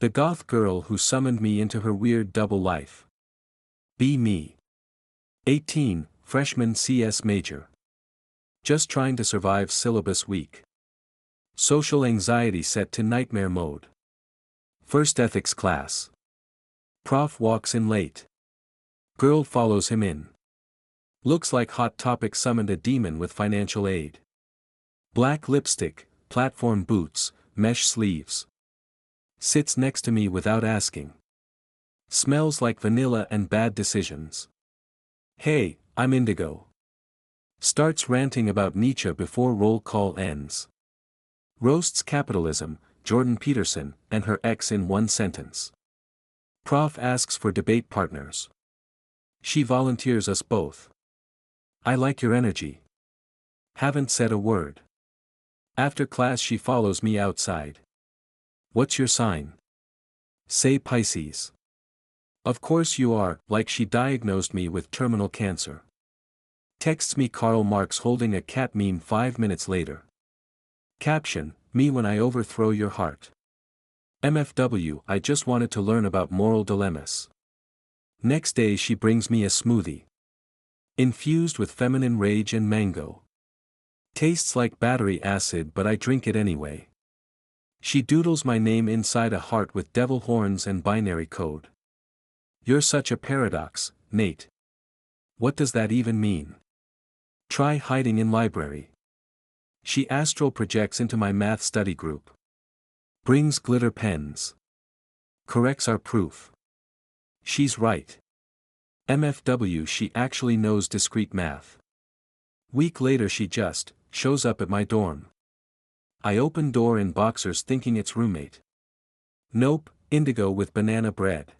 The goth girl who summoned me into her weird double life. Be me. 18, freshman CS major. Just trying to survive syllabus week. Social anxiety set to nightmare mode. First ethics class. Prof walks in late. Girl follows him in. Looks like Hot Topic summoned a demon with financial aid. Black lipstick, platform boots, mesh sleeves. Sits next to me without asking. Smells like vanilla and bad decisions. Hey, I'm Indigo. Starts ranting about Nietzsche before roll call ends. Roasts capitalism, Jordan Peterson, and her ex in one sentence. Prof asks for debate partners. She volunteers us both. I like your energy. Haven't said a word. After class she follows me outside. What's your sign? Say Pisces. Of course you are, like she diagnosed me with terminal cancer. Texts me Karl Marx holding a cat meme 5 minutes later. Caption, me when I overthrow your heart. MFW, I just wanted to learn about moral dilemmas. Next day she brings me a smoothie. Infused with feminine rage and mango. Tastes like battery acid but I drink it anyway. She doodles my name inside a heart with devil horns and binary code. You're such a paradox, Nate. What does that even mean? Try hiding in library. She astral projects into my math study group. Brings glitter pens. Corrects our proof. She's right. MFW, she actually knows discrete math. Week later she just shows up at my dorm. I open door in boxers thinking it's roommate. Nope, Indigo with banana bread.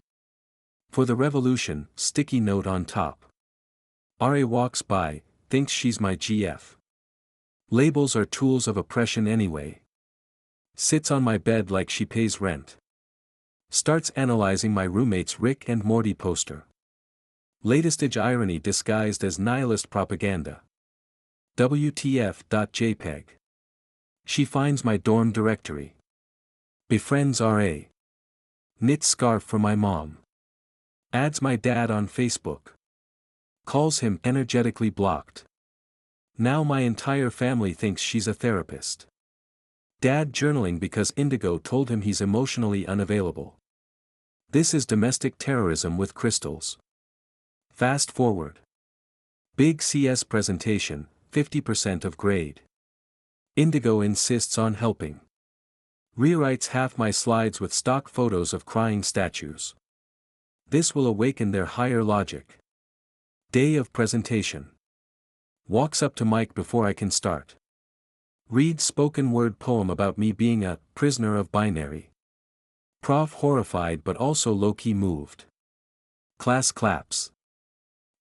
For the revolution, sticky note on top. RA walks by, thinks she's my GF. Labels are tools of oppression anyway. Sits on my bed like she pays rent. Starts analyzing my roommate's Rick and Morty poster. Latestage irony disguised as nihilist propaganda. WTF.jpg. She finds my dorm directory. Befriends RA. Knits scarf for my mom. Adds my dad on Facebook. Calls him energetically blocked. Now my entire family thinks she's a therapist. Dad journaling because Indigo told him he's emotionally unavailable. This is domestic terrorism with crystals. Fast forward. Big CS presentation, 50% of grade. Indigo insists on helping. Rewrites half my slides with stock photos of crying statues. This will awaken their higher logic. Day of presentation. Walks up to mic before I can start. Reads spoken word poem about me being a prisoner of binary. Prof horrified but also low-key moved. Class claps.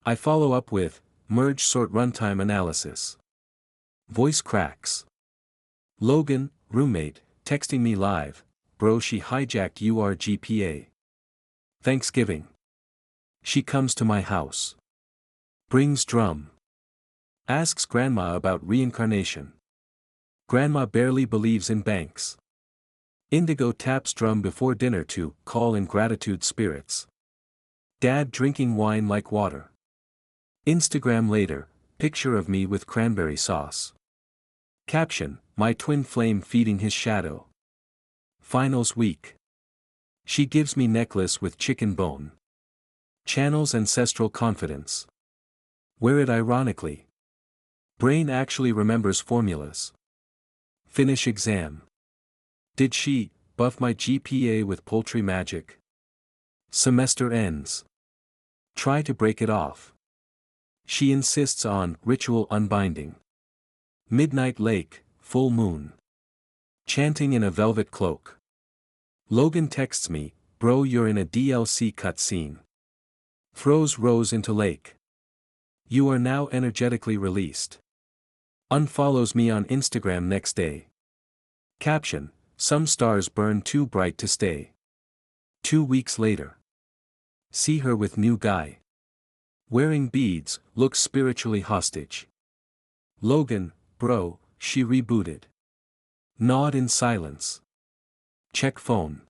I follow up with merge sort runtime analysis. Voice cracks. Logan, roommate, texting me live, bro she hijacked your GPA. Thanksgiving. She comes to my house. Brings drum. Asks grandma about reincarnation. Grandma barely believes in banks. Indigo taps drum before dinner to call in gratitude spirits. Dad drinking wine like water. Instagram later, picture of me with cranberry sauce. Caption, my twin flame feeding his shadow. Finals week. She gives me necklace with chicken bone. Channels ancestral confidence. Wear it ironically. Brain actually remembers formulas. Finish exam. Did she buff my GPA with poultry magic? Semester ends. Try to break it off. She insists on ritual unbinding. Midnight lake, full moon. Chanting in a velvet cloak. Logan texts me, bro you're in a DLC cutscene. Throws rose into lake. You are now energetically released. Unfollows me on Instagram next day. Caption, some stars burn too bright to stay. 2 weeks later. See her with new guy. Wearing beads, looks spiritually hostage. Logan, bro, she rebooted. Nod in silence. Check phone.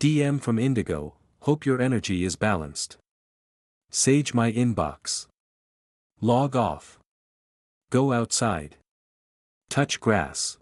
DM from Indigo, hope your energy is balanced. Sage my inbox. Log off. Go outside. Touch grass.